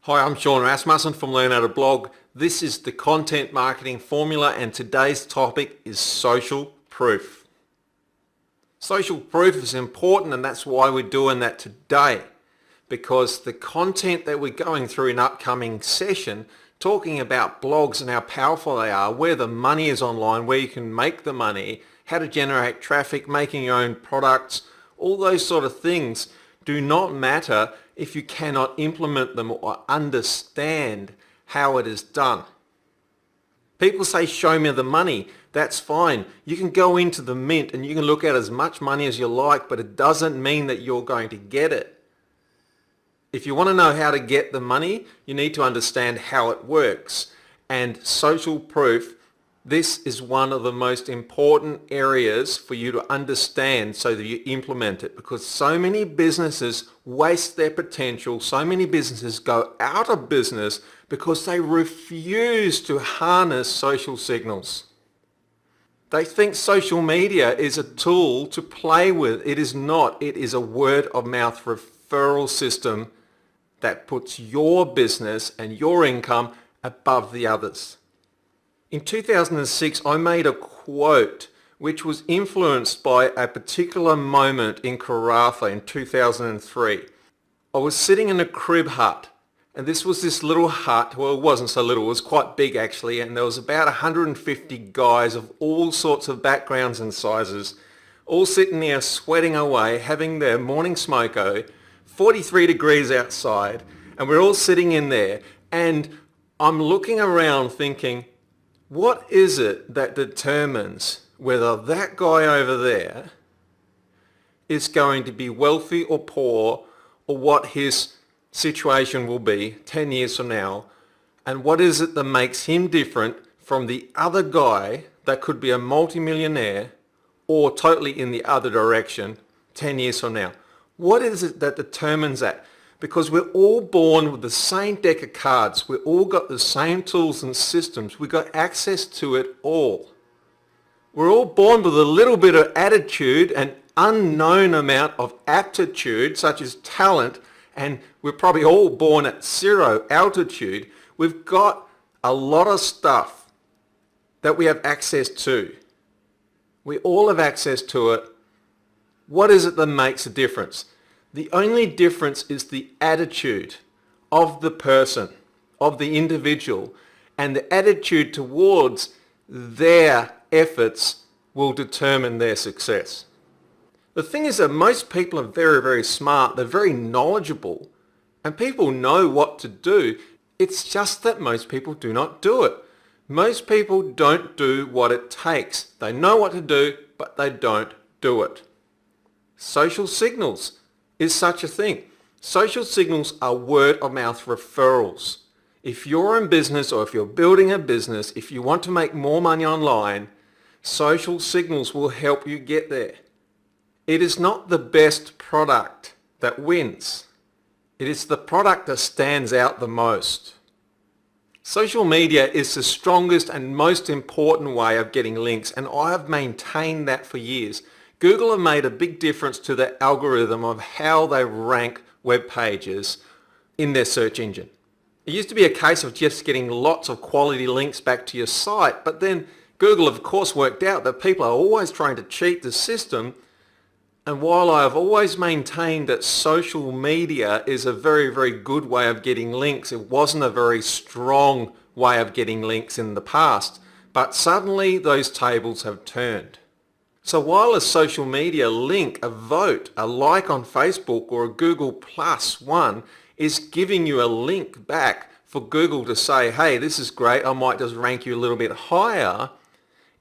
Hi, I'm Sean Rasmussen from Learn How to Blog. This is the content marketing formula and today's topic is social proof. Social proof is important and that's why we're doing that today, because the content that we're going through in upcoming session talking about blogs and how powerful they are, where the money is online, where you can make the money, how to generate traffic, making your own products, all those sort of things do not matter if you cannot implement them or understand how it is done. People say, show me the money. That's fine. You can go into the mint and you can look at as much money as you like, but it doesn't mean that you're going to get it. If you want to know how to get the money, you need to understand how it works. And social proof, this is one of the most important areas for you to understand so that you implement it, because so many businesses waste their potential. So many businesses go out of business because they refuse to harness social signals. They think social media is a tool to play with. It is not. It is a word of mouth referral system that puts your business and your income above the others. In 2006, I made a quote which was influenced by a particular moment in Karratha in 2003. I was sitting in a crib hut, and this was this little hut. Well, it wasn't so little, it was quite big actually, and there was about 150 guys of all sorts of backgrounds and sizes, all sitting there sweating away, having their morning smoko, 43 degrees outside, and we're all sitting in there, and I'm looking around thinking, what is it that determines whether that guy over there is going to be wealthy or poor, or what his situation will be 10 years from now? And what is it that makes him different from the other guy that could be a multimillionaire or totally in the other direction 10 years from now? What is it that determines that? Because we're all born with the same deck of cards. We've all got the same tools and systems. We've got access to it all. We're all born with a little bit of attitude, an unknown amount of aptitude, such as talent, and we're probably all born at zero altitude. We've got a lot of stuff that we have access to. We all have access to it. What is it that makes a difference? The only difference is the attitude of the person, of the individual, and the attitude towards their efforts will determine their success. The thing is that most people are very, very smart. They're very knowledgeable, and people know what to do. It's just that most people do not do it. Most people don't do what it takes. They know what to do, but they don't do it. Social signals is such a thing. Social signals are word of mouth referrals. If you're in business, or if you're building a business, if you want to make more money online, social signals will help you get there. It is not the best product that wins. It is the product that stands out the most. Social media is the strongest and most important way of getting links, and I have maintained that for years. Google have made a big difference to the algorithm of how they rank web pages in their search engine. It used to be a case of just getting lots of quality links back to your site, but then Google of course worked out that people are always trying to cheat the system. And while I have always maintained that social media is a very, very good way of getting links, it wasn't a very strong way of getting links in the past, but suddenly those tables have turned. So while a social media link, a vote, a like on Facebook or a Google Plus one is giving you a link back for Google to say, hey, this is great, I might just rank you a little bit higher,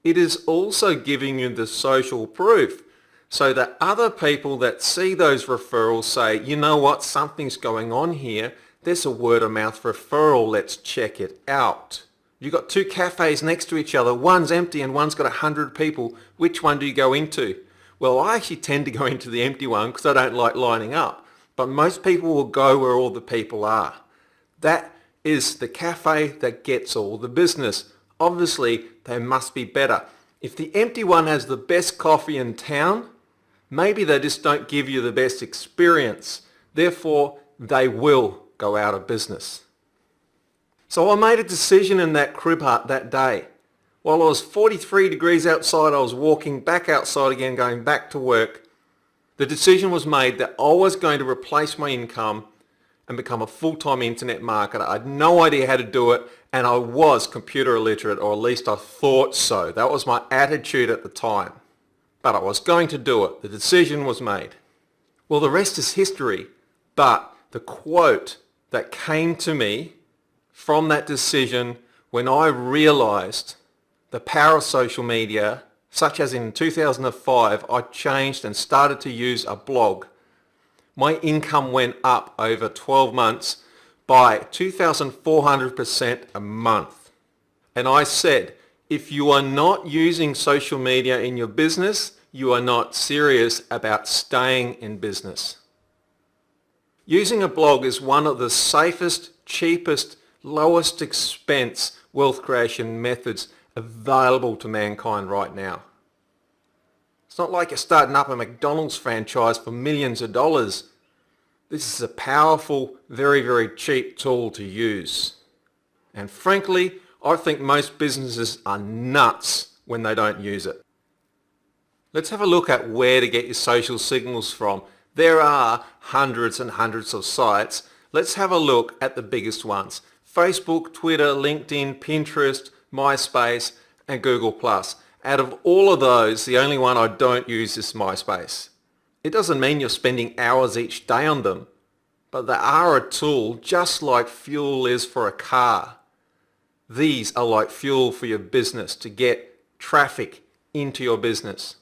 it is also giving you the social proof so that other people that see those referrals say, you know what, something's going on here, there's a word of mouth referral, let's check it out. You've got two cafes next to each other, one's empty and one's got 100 people. Which one do you go into? Well, I actually tend to go into the empty one because I don't like lining up. But most people will go where all the people are. That is the cafe that gets all the business. Obviously, they must be better. If the empty one has the best coffee in town, maybe they just don't give you the best experience. Therefore, they will go out of business. So I made a decision in that crib hut that day. While it was 43 degrees outside, I was walking back outside again, going back to work. The decision was made that I was going to replace my income and become a full-time internet marketer. I had no idea how to do it, and I was computer illiterate, or at least I thought so. That was my attitude at the time. But I was going to do it. The decision was made. Well, the rest is history, but the quote that came to me from that decision when I realized the power of social media, such as in 2005, I changed and started to use a blog. My income went up over 12 months by 2,400% a month. And I said, if you are not using social media in your business, you are not serious about staying in business. Using a blog is one of the safest, cheapest, lowest expense wealth creation methods available to mankind right now. It's not like you're starting up a McDonald's franchise for millions of dollars. This is a powerful, very, very cheap tool to use. And frankly, I think most businesses are nuts when they don't use it. Let's have a look at where to get your social signals from. There are hundreds and hundreds of sites. Let's have a look at the biggest ones. Facebook, Twitter, LinkedIn, Pinterest, MySpace, and Google+. Out of all of those, the only one I don't use is MySpace. It doesn't mean you're spending hours each day on them, but they are a tool just like fuel is for a car. These are like fuel for your business to get traffic into your business.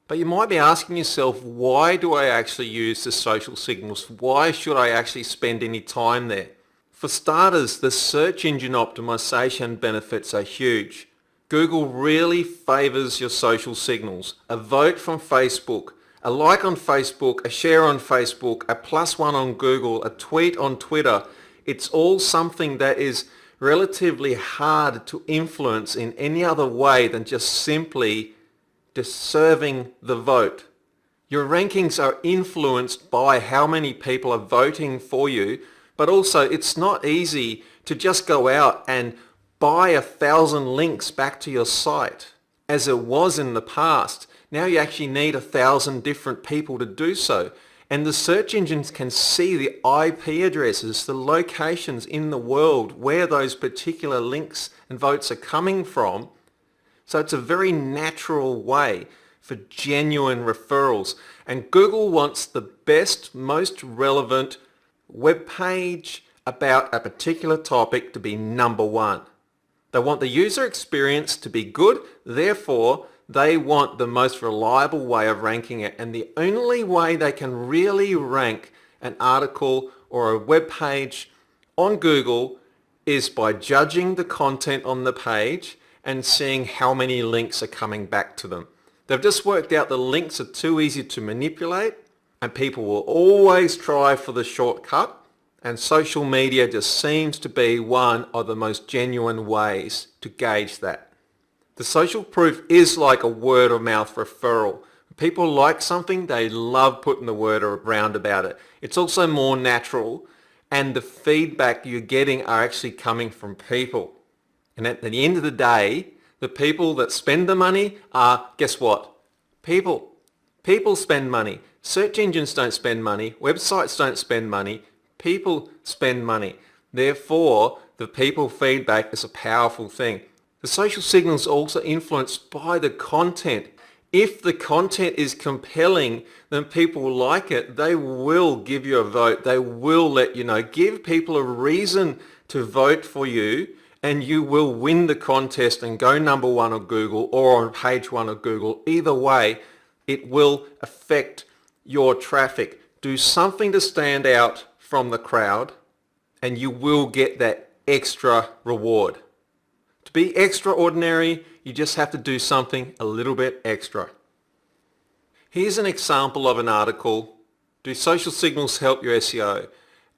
But you might be asking yourself, why do I actually use the social signals? Why should I actually spend any time there? For starters, the search engine optimization benefits are huge. Google really favors your social signals. A vote from Facebook, a like on Facebook, a share on Facebook, a +1 on Google, a tweet on Twitter. It's all something that is relatively hard to influence in any other way than just simply serving the vote. Your rankings are influenced by how many people are voting for you, but also it's not easy to just go out and buy 1,000 links back to your site as it was in the past. Now you actually need 1,000 different people to do so. And the search engines can see the IP addresses, the locations in the world where those particular links and votes are coming from. So it's a very natural way for genuine referrals. And Google wants the best, most relevant web page about a particular topic to be number one. They want the user experience to be good, therefore they want the most reliable way of ranking it. And the only way they can really rank an article or a web page on Google is by judging the content on the page and seeing how many links are coming back to them. They've just worked out the links are too easy to manipulate and people will always try for the shortcut, and social media just seems to be one of the most genuine ways to gauge that. The social proof is like a word of mouth referral. If people like something, they love putting the word around about it. It's also more natural, and the feedback you're getting are actually coming from people. And at the end of the day, the people that spend the money are, guess what? People. People spend money. Search engines don't spend money. Websites don't spend money. People spend money. Therefore, the people feedback is a powerful thing. The social signals are also influenced by the content. If the content is compelling, then people like it. They will give you a vote. They will let you know. Give people a reason to vote for you, and you will win the contest and go number one on Google or on page one of Google. Either way, it will affect your traffic. Do something to stand out from the crowd, and you will get that extra reward. To be extraordinary, you just have to do something a little bit extra. Here's an example of an article, Do Social Signals Help Your SEO?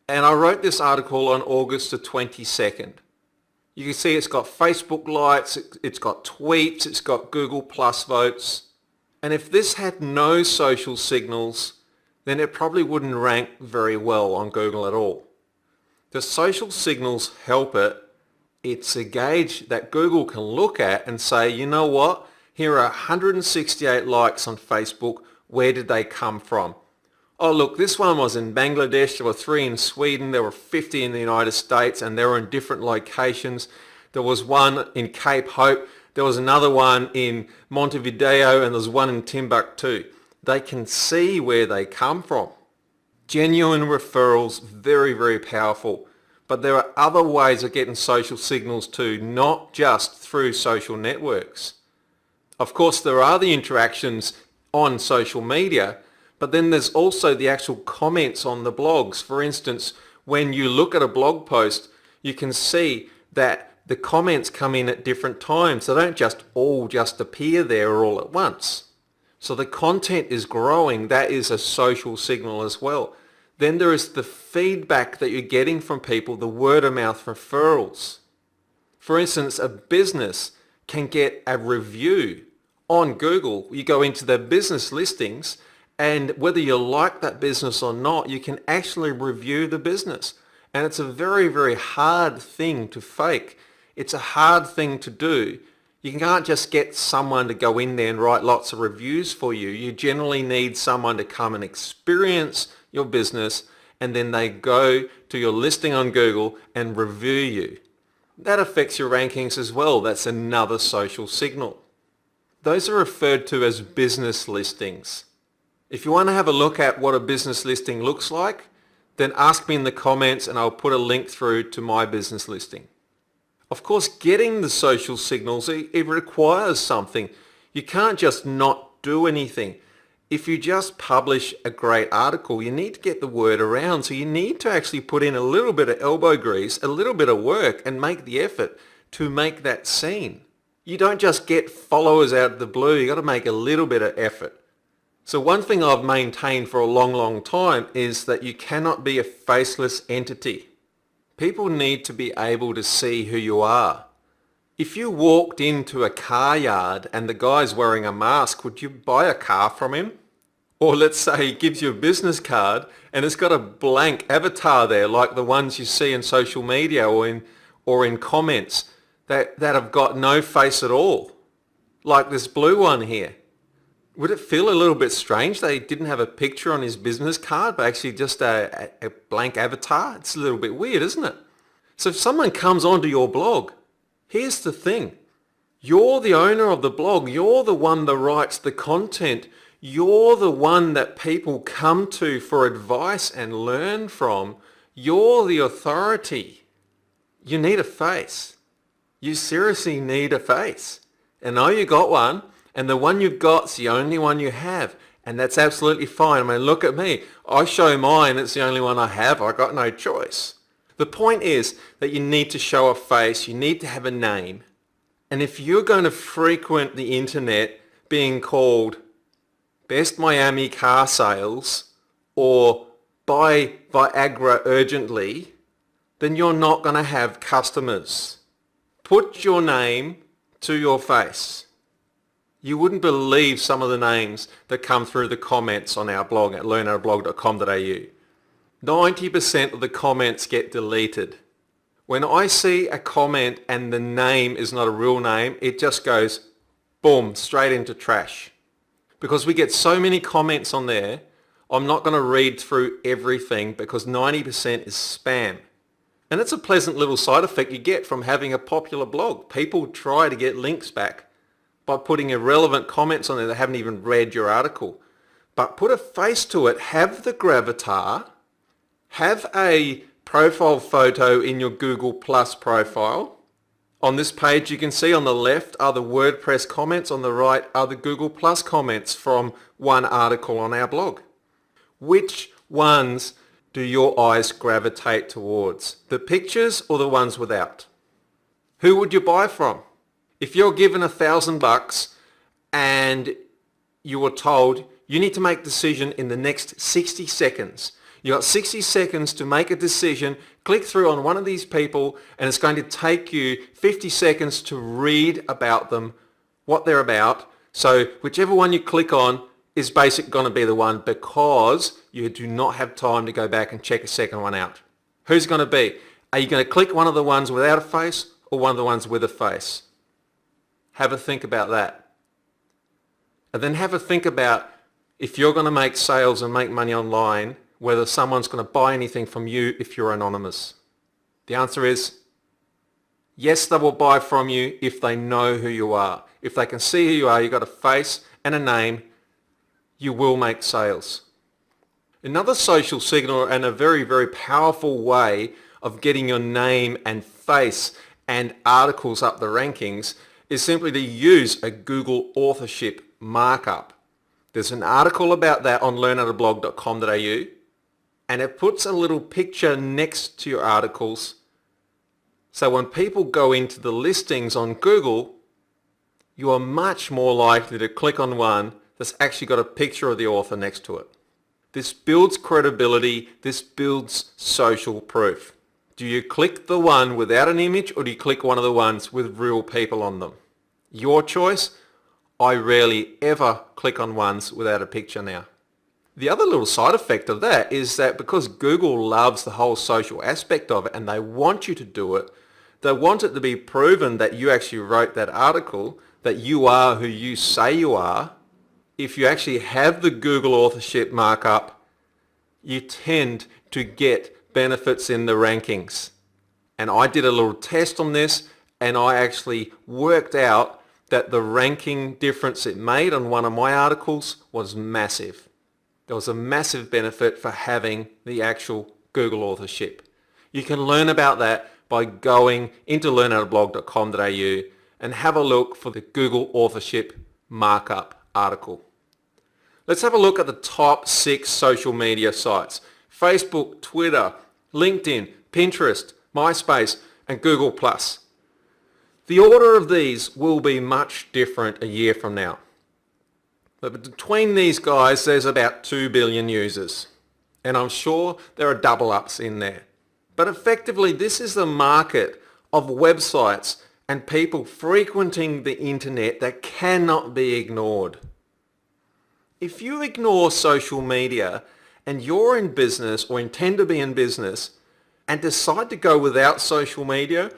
And I wrote this article on August the 22nd. You can see it's got Facebook likes, it's got tweets, it's got Google Plus votes. And if this had no social signals, then it probably wouldn't rank very well on Google at all. The social signals help it It's a gauge that Google can look at and say, you know what, here are 168 likes on Facebook. Where did they come from? Oh look, this one was in Bangladesh, there were 3 in Sweden, there were 50 in the United States, and they were in different locations. There was one in Cape Hope, there was another one in Montevideo, and there's one in Timbuktu. They can see where they come from. Genuine referrals, very, very powerful. But there are other ways of getting social signals too, not just through social networks. Of course, there are the interactions on social media, but then there's also the actual comments on the blogs. For instance, when you look at a blog post, you can see that the comments come in at different times. They don't just all appear there all at once. So the content is growing. That is a social signal as well. Then there is the feedback that you're getting from people, the word of mouth referrals. For instance, a business can get a review on Google. You go into their business listings, and whether you like that business or not, you can actually review the business. And it's a very, very hard thing to fake. It's a hard thing to do. You can't just get someone to go in there and write lots of reviews for you. You generally need someone to come and experience your business, and then they go to your listing on Google and review you. That affects your rankings as well. That's another social signal. Those are referred to as business listings. If you want to have a look at what a business listing looks like, then ask me in the comments and I'll put a link through to my business listing. Of course, getting the social signals, it requires something. You can't just not do anything. If you just publish a great article, you need to get the word around. So you need to actually put in a little bit of elbow grease, a little bit of work, and make the effort to make that seen. You don't just get followers out of the blue. You got to make a little bit of effort. So one thing I've maintained for a long, long time is that you cannot be a faceless entity. People need to be able to see who you are. If you walked into a car yard and the guy's wearing a mask, would you buy a car from him? Or let's say he gives you a business card and it's got a blank avatar there, like the ones you see in social media or in comments that have got no face at all, like this blue one here. Would it feel a little bit strange that he didn't have a picture on his business card, but actually just a blank avatar? It's a little bit weird, isn't it? So if someone comes onto your blog, here's the thing. You're the owner of the blog. You're the one that writes the content. You're the one that people come to for advice and learn from. You're the authority. You need a face. You seriously need a face. And I know you got one. And the one you've got's the only one you have. And that's absolutely fine. I mean, look at me. I show mine. It's the only one I have. I got no choice. The point is that you need to show a face. You need to have a name. And if you're going to frequent the internet being called Best Miami Car Sales or Buy Viagra Urgently, then you're not going to have customers. Put your name to your face. You wouldn't believe some of the names that come through the comments on our blog at learnhowtoblog.com.au. 90% of the comments get deleted. When I see a comment and the name is not a real name, it just goes, boom, straight into trash. Because we get so many comments on there, I'm not going to read through everything because 90% is spam. And it's a pleasant little side effect you get from having a popular blog. People try to get links back by putting irrelevant comments on there that haven't even read your article. But put a face to it, have the gravatar, have a profile photo in your Google Plus profile. On this page you can see on the left are the WordPress comments, on the right are the Google Plus comments from one article on our blog. Which ones do your eyes gravitate towards? The pictures or the ones without? Who would you buy from? If you're given $1,000 and you were told you need to make a decision in the next 60 seconds. You got 60 seconds to make a decision, click through on one of these people and it's going to take you 50 seconds to read about them, what they're about. So whichever one you click on is basically going to be the one because you do not have time to go back and check a second one out. Who's going to be? Are you going to click one of the ones without a face or one of the ones with a face? Have a think about that. And then have a think about, if you're going to make sales and make money online, whether someone's going to buy anything from you if you're anonymous. The answer is yes, they will buy from you if they know who you are. If they can see who you are, you've got a face and a name, you will make sales. Another social signal and a very, very powerful way of getting your name and face and articles up the rankings is simply to use a Google Authorship markup. There's an article about that on learnhowtoblog.com.au, and it puts a little picture next to your articles. So when people go into the listings on Google, you are much more likely to click on one that's actually got a picture of the author next to it. This builds credibility, this builds social proof. Do you click the one without an image, or do you click one of the ones with real people on them? Your choice. I rarely ever click on ones without a picture now. The other little side effect of that is that because Google loves the whole social aspect of it and they want you to do it, they want it to be proven that you actually wrote that article, that you are who you say you are. If you actually have the Google Authorship markup, you tend to get benefits in the rankings. And I did a little test on this, and I actually worked out that the ranking difference it made on one of my articles was massive. There was a massive benefit for having the actual Google Authorship. You can learn about that by going into learnhowtoblog.com.au and have a look for the Google Authorship markup article. Let's have a look at the top 6 social media sites: Facebook, Twitter, LinkedIn, Pinterest, MySpace, and Google+. The order of these will be much different a year from now. But between these guys, there's about 2 billion users. And I'm sure there are double ups in there. But effectively, this is the market of websites and people frequenting the internet that cannot be ignored. If you ignore social media and you're in business or intend to be in business and decide to go without social media,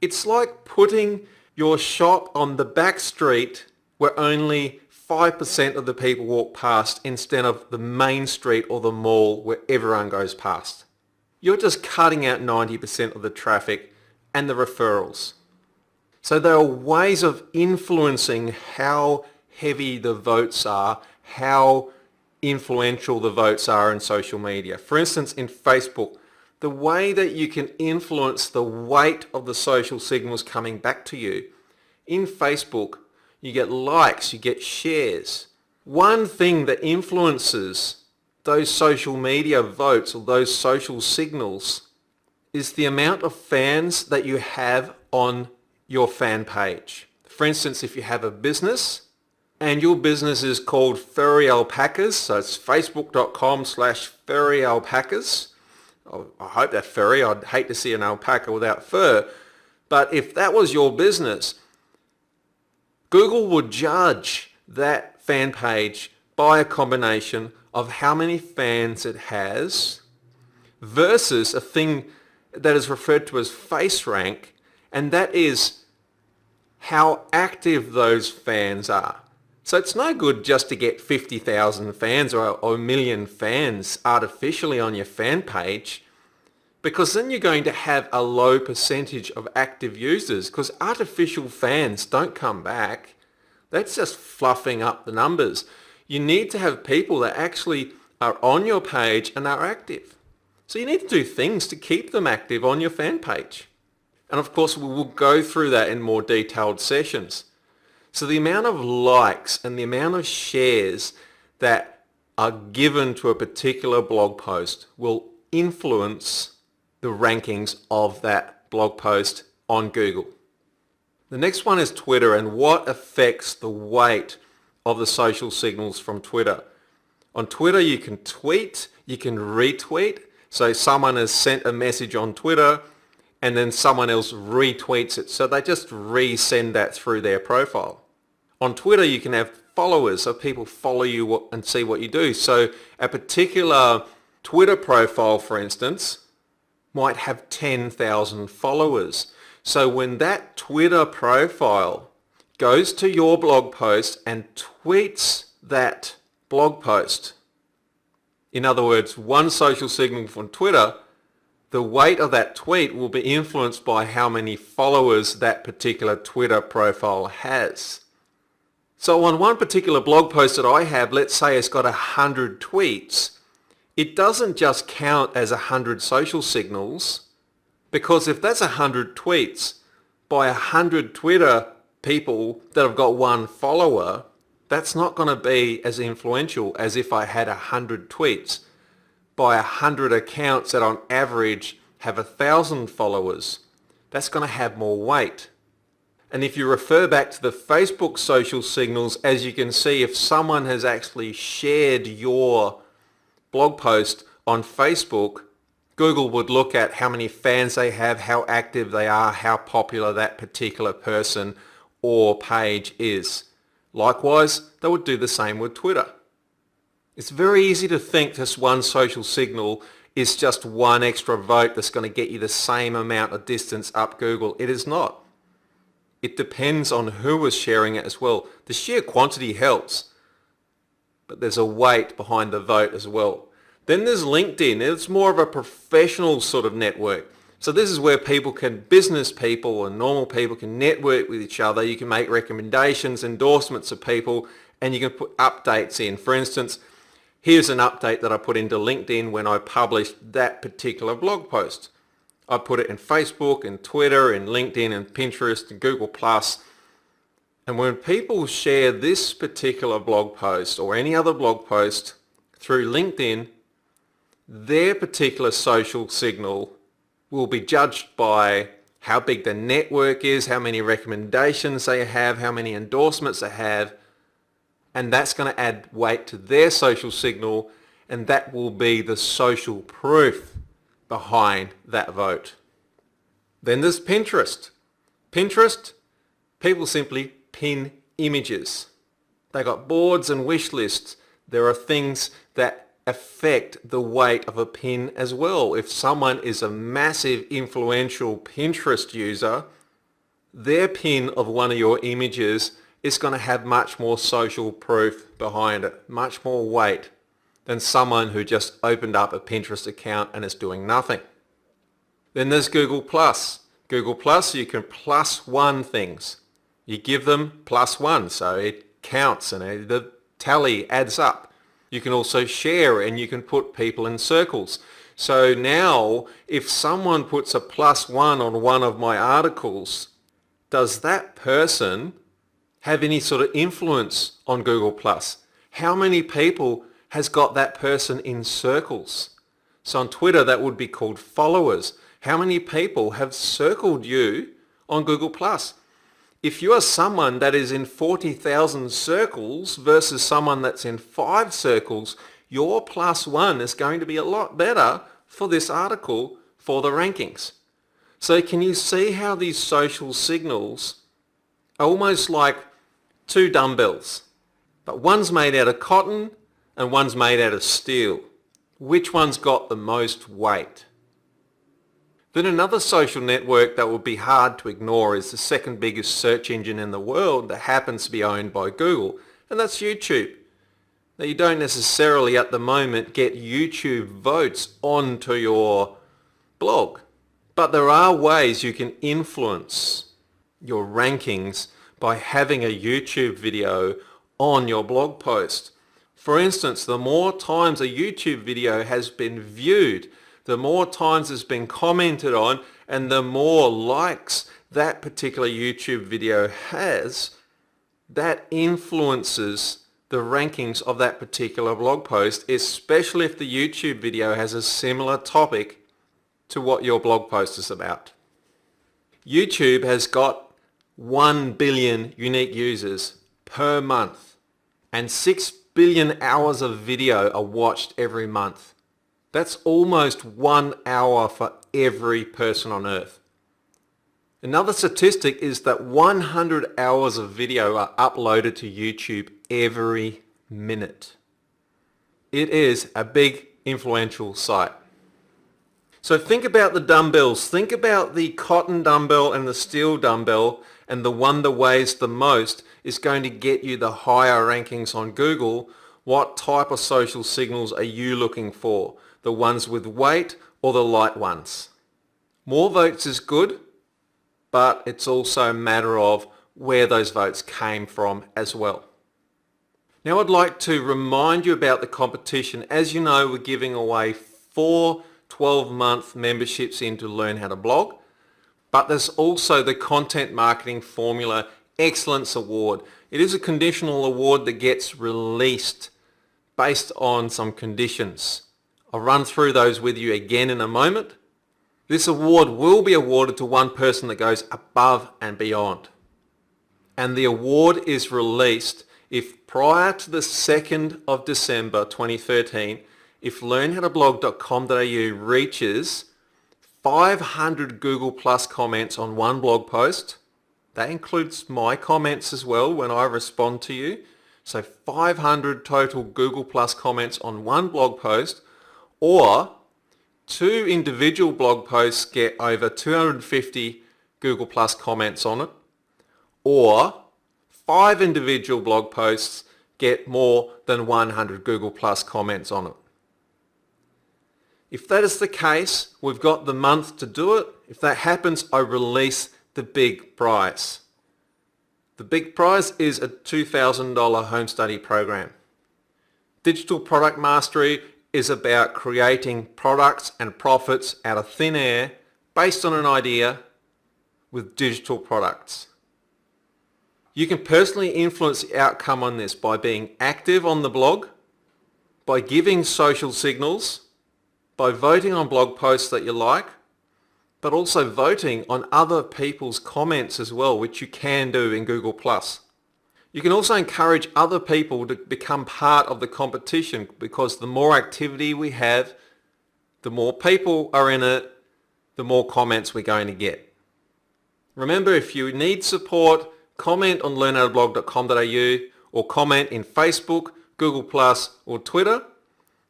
it's like putting your shop on the back street where only 5% of the people walk past instead of the main street or the mall where everyone goes past. You're just cutting out 90% of the traffic and the referrals. So there are ways of influencing how heavy the votes are, how influential the votes are in social media. For instance, in Facebook, the way that you can influence the weight of the social signals coming back to you. In Facebook, you get likes, you get shares. One thing that influences those social media votes or those social signals is the amount of fans that you have on your fan page. For instance, if you have a business and your business is called Furry Alpacas, so it's facebook.com/Furry Alpacas. I hope they're furry. I'd hate to see an alpaca without fur. But if that was your business, Google would judge that fan page by a combination of how many fans it has versus a thing that is referred to as face rank, and that is how active those fans are. So it's no good just to get 50,000 fans or a million fans artificially on your fan page, because then you're going to have a low percentage of active users, because artificial fans don't come back. That's just fluffing up the numbers. You need to have people that actually are on your page and are active. So you need to do things to keep them active on your fan page. And of course, we will go through that in more detailed sessions. So the amount of likes and the amount of shares that are given to a particular blog post will influence the rankings of that blog post on Google. The next one is Twitter, and what affects the weight of the social signals from Twitter. On Twitter, you can tweet, you can retweet. So someone has sent a message on Twitter and then someone else retweets it. So they just resend that through their profile. On Twitter, you can have followers, so people follow you and see what you do. So a particular Twitter profile, for instance, might have 10,000 followers. So when that Twitter profile goes to your blog post and tweets that blog post, in other words, one social signal from Twitter, the weight of that tweet will be influenced by how many followers that particular Twitter profile has. So on one particular blog post that I have, let's say it's got 100 tweets, it doesn't just count as 100 social signals, because if that's 100 tweets by 100 Twitter people that have got one follower, that's not going to be as influential as if I had 100 tweets by 100 accounts that on average have 1,000 followers. That's going to have more weight. And if you refer back to the Facebook social signals, as you can see, if someone has actually shared your blog post on Facebook, Google would look at how many fans they have, how active they are, how popular that particular person or page is. Likewise, they would do the same with Twitter. It's very easy to think this one social signal is just one extra vote that's going to get you the same amount of distance up Google. It is not. It depends on who is sharing it as well. The sheer quantity helps, but there's a weight behind the vote as well. Then there's LinkedIn. It's more of a professional sort of network. So this is where business people and normal people can network with each other. You can make recommendations, endorsements of people, and you can put updates in. For instance, here's an update that I put into LinkedIn when I published that particular blog post. I put it in Facebook and Twitter and LinkedIn and Pinterest and Google+. And when people share this particular blog post or any other blog post through LinkedIn, their particular social signal will be judged by how big the network is, how many recommendations they have, how many endorsements they have, and that's going to add weight to their social signal, and that will be the social proof behind that vote. Then there's Pinterest. Pinterest, people simply pin images. They got boards and wish lists. There are things that affect the weight of a pin as well. If someone is a massive influential Pinterest user, their pin of one of your images is going to have much more social proof behind it, much more weight than someone who just opened up a Pinterest account and is doing nothing. Then there's Google+. Google+, you can +1 things. You give them +1, so it counts and the tally adds up. You can also share and you can put people in circles. So now if someone puts a +1 on one of my articles, does that person have any sort of influence on Google+? How many people has got that person in circles? So on Twitter that would be called followers. How many people have circled you on Google+? If you are someone that is in 40,000 circles versus someone that's in 5 circles, your +1 is going to be a lot better for this article for the rankings. So can you see how these social signals are almost like 2 dumbbells, but one's made out of cotton and one's made out of steel? Which one's got the most weight? Then another social network that would be hard to ignore is the second biggest search engine in the world that happens to be owned by Google, and that's YouTube. Now you don't necessarily at the moment get YouTube votes onto your blog, but there are ways you can influence your rankings by having a YouTube video on your blog post. For instance, the more times a YouTube video has been viewed, the more times it's been commented on, and the more likes that particular YouTube video has, that influences the rankings of that particular blog post, especially if the YouTube video has a similar topic to what your blog post is about. YouTube has got 1 billion unique users per month, and 6 billion hours of video are watched every month. That's almost 1 hour for every person on earth. Another statistic is that 100 hours of video are uploaded to YouTube every minute. It is a big influential site. So think about the dumbbells. Think about the cotton dumbbell and the steel dumbbell, and the one that weighs the most is going to get you the higher rankings on Google. What type of social signals are you looking for? The ones with weight or the light ones? More votes is good, but it's also a matter of where those votes came from as well. Now I'd like to remind you about the competition. As you know, we're giving away 4 12-month memberships in to learn how to blog, but there's also the Content Marketing Formula Excellence Award. It is a conditional award that gets released based on some conditions. I'll run through those with you again in a moment. This award will be awarded to one person that goes above and beyond. And the award is released if prior to the 2nd of December 2013, if learnhowtoblog.com.au reaches 500 Google Plus comments on one blog post. That includes my comments as well when I respond to you. So 500 total Google Plus comments on one blog post, or 2 individual blog posts get over 250 Google Plus comments on it, or 5 individual blog posts get more than 100 Google Plus comments on it. If that is the case, we've got the month to do it. If that happens, I release the big prize. The big prize is a $2,000 home study program. Digital Product Mastery is about creating products and profits out of thin air based on an idea with digital products. You can personally influence the outcome on this by being active on the blog, by giving social signals, by voting on blog posts that you like, but also voting on other people's comments as well, which you can do in Google+. You can also encourage other people to become part of the competition, because the more activity we have, the more people are in it, the more comments we're going to get. Remember, if you need support, comment on learnhowtoblog.com.au or comment in Facebook, Google+, or Twitter.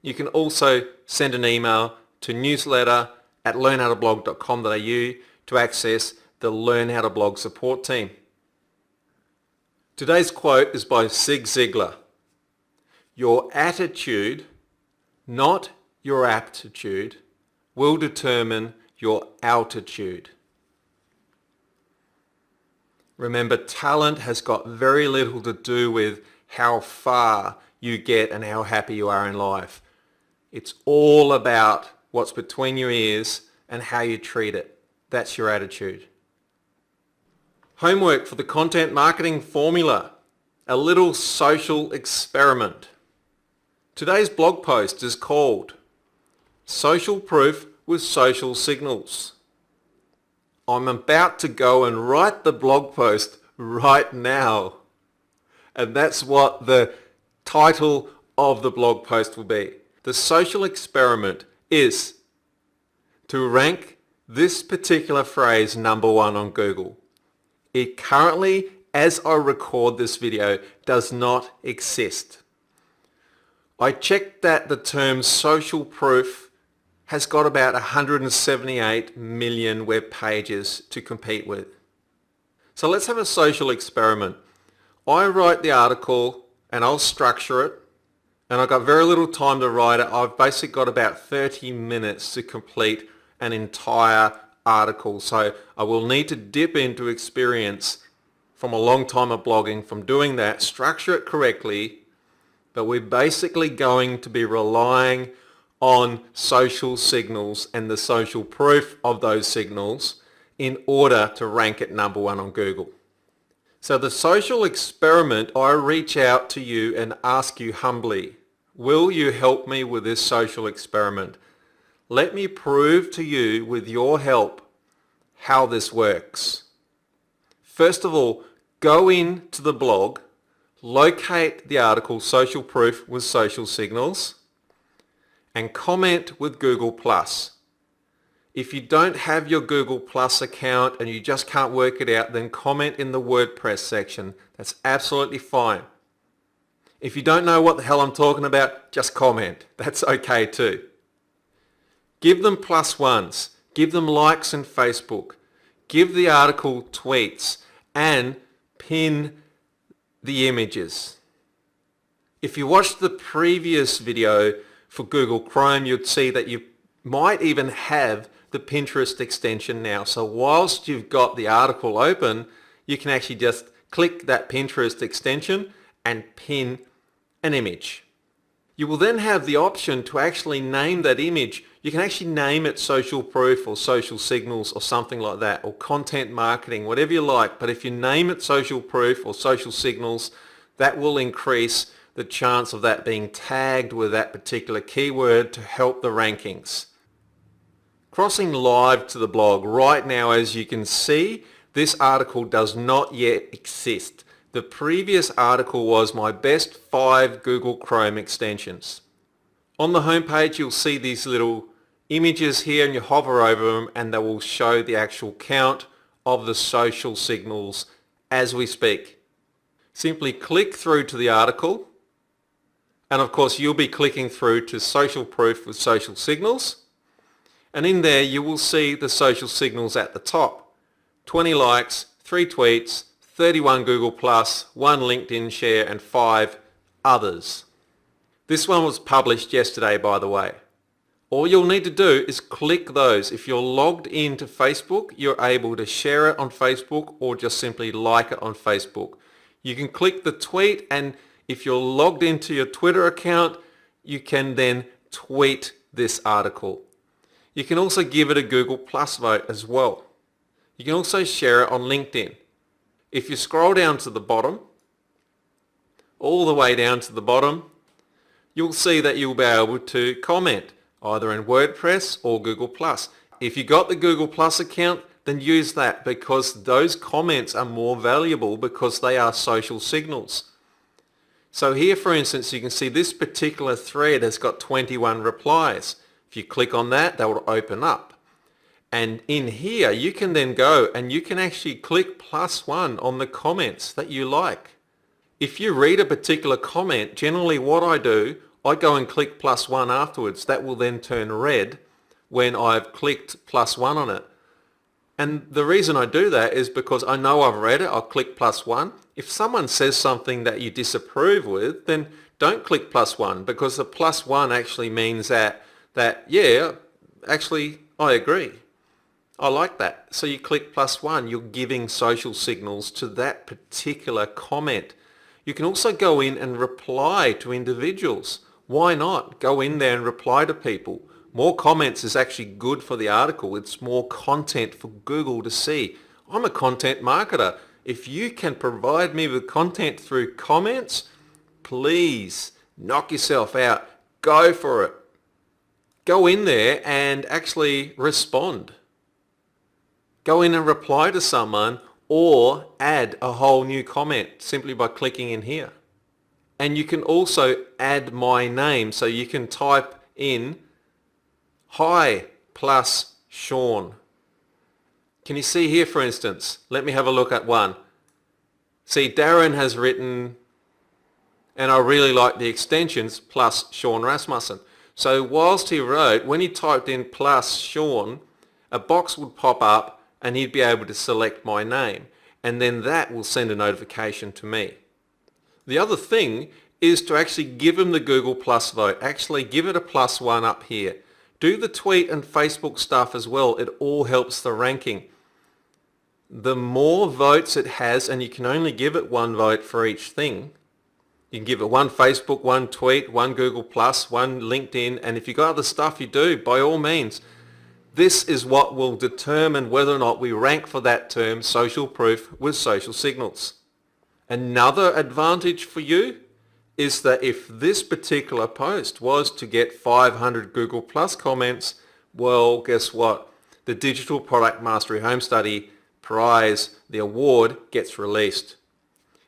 You can also send an email to newsletter@learnhowtoblog.com.au to access the Learn How to Blog support team. Today's quote is by Zig Ziglar. Your attitude, not your aptitude, will determine your altitude. Remember, talent has got very little to do with how far you get and how happy you are in life. It's all about what's between your ears and how you treat it. That's your attitude. Homework for the Content Marketing Formula. A little social experiment. Today's blog post is called Social Proof with Social Signals. I'm about to go and write the blog post right now. And that's what the title of the blog post will be. The social experiment is to rank this particular phrase #1 on Google. It currently, as I record this video, does not exist. I checked that the term social proof has got about 178 million web pages to compete with. So let's have a social experiment. I write the article and I'll structure it, and I've got very little time to write it. I've basically got about 30 minutes to complete an entire article. So I will need to dip into experience from a long time of blogging from doing that, structure it correctly, but we're basically going to be relying on social signals and the social proof of those signals in order to rank it #1 on Google. So the social experiment, I reach out to you and ask you humbly, will you help me with this social experiment? Let me prove to you with your help how this works. First of all, go into the blog, locate the article Social Proof with Social Signals, and comment with Google+. If you don't have your Google Plus account and you just can't work it out, then comment in the WordPress section. That's absolutely fine. If you don't know what the hell I'm talking about, just comment. That's okay too. Give them plus ones, give them likes in Facebook, give the article tweets, and pin the images. If you watched the previous video for Google Chrome, you'd see that you might even have the Pinterest extension now. So whilst you've got the article open, you can actually just click that Pinterest extension and pin an image. You will then have the option to actually name that image. You can actually name it social proof or social signals or something like that, or content marketing, whatever you like. But if you name it social proof or social signals, that will increase the chance of that being tagged with that particular keyword to help the rankings. Crossing live to the blog right now, as you can see, this article does not yet exist. The previous article was my best 5 Google Chrome extensions. On the home page, you'll see these little images here, and you hover over them and they will show the actual count of the social signals as we speak. Simply click through to the article, and of course you'll be clicking through to social proof with social signals, and in there you will see the social signals at the top. 20 likes, 3 tweets, 31 Google+, 1 LinkedIn share, and 5 others. This one was published yesterday, by the way. All you'll need to do is click those. If you're logged into Facebook, you're able to share it on Facebook or just simply like it on Facebook. You can click the tweet, and if you're logged into your Twitter account, you can then tweet this article. You can also give it a Google+ vote as well. You can also share it on LinkedIn. If you scroll down to the bottom, all the way down to the bottom, you'll see that you'll be able to comment either in WordPress or Google+. If you got the Google+ account, then use that, because those comments are more valuable because they are social signals. So here, for instance, you can see this particular thread has got 21 replies. If you click on that, that will open up. And in here, you can then go and you can actually click +1 on the comments that you like. If you read a particular comment, generally what I do, I go and click +1 afterwards. That will then turn red when I've clicked +1 on it. And the reason I do that is because I know I've read it, I'll click +1. If someone says something that you disapprove with, then don't click +1, because the +1 actually means that yeah, actually I agree. I like that. So you click +1, you're giving social signals to that particular comment. You can also go in and reply to individuals. Why not? Go in there and reply to people. More comments is actually good for the article. It's more content for Google to see. I'm a content marketer. If you can provide me with content through comments, please knock yourself out. Go for it. Go in there and actually respond. Go in and reply to someone, or add a whole new comment simply by clicking in here. And you can also add my name, so you can type in hi plus Sean. Can you see here, for instance? Let me have a look at one. See, Darren has written, and I really like the extensions, plus Sean Rasmussen. So whilst he wrote, when he typed in plus Sean, a box would pop up and he'd be able to select my name, and then that will send a notification to me. The other thing is to actually give him the Google+ vote. Actually give it a +1 up here. Do the tweet and Facebook stuff as well. It all helps the ranking. The more votes it has, and you can only give it 1 vote for each thing. You can give it 1 Facebook, 1 tweet, 1 Google+, 1 LinkedIn, and if you've got other stuff you do, by all means. This is what will determine whether or not we rank for that term, social proof with social signals. Another advantage for you is that if this particular post was to get 500 Google+ comments, well, guess what? The Digital Product Mastery Home Study prize, the award, gets released.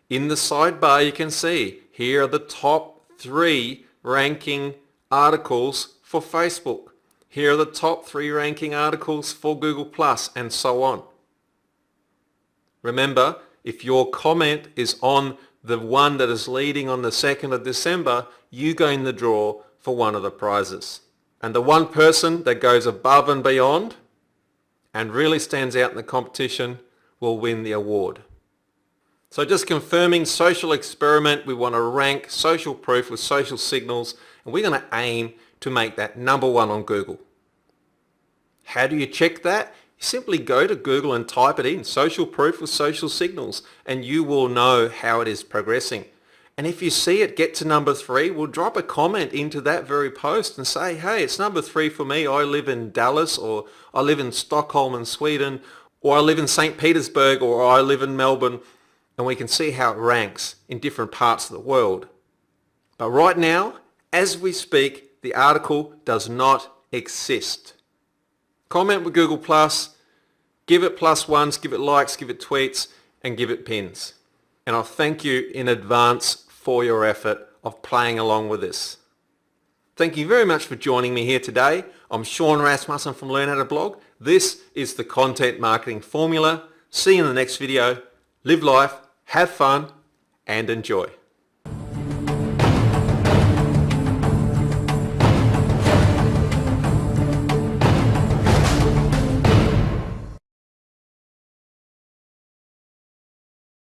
In the sidebar, you can see here are the top 3 ranking articles for Facebook. Here are the top 3 ranking articles for Google+, and so on. Remember, if your comment is on the one that is leading on the 2nd of December, you go in the draw for one of the prizes. And the one person that goes above and beyond and really stands out in the competition will win the award. So just confirming, social experiment, we want to rank social proof with social signals, and we're going to aim to make that number one on Google. How do you check that? You simply go to Google and type it in, social proof with social signals, and you will know how it is progressing. And if you see it get to number 3, we'll drop a comment into that very post and say, hey, it's number 3 for me. I live in Dallas, or I live in Stockholm in Sweden, or I live in St. Petersburg, or I live in Melbourne. And we can see how it ranks in different parts of the world. But right now, as we speak, the article does not exist. Comment with Google+, give it +1s, give it likes, give it tweets, and give it pins. And I'll thank you in advance for your effort of playing along with this. Thank you very much for joining me here today. I'm Sean Rasmussen from Learn How to Blog. This is the Content Marketing Formula. See you in the next video. Live life, have fun, and enjoy.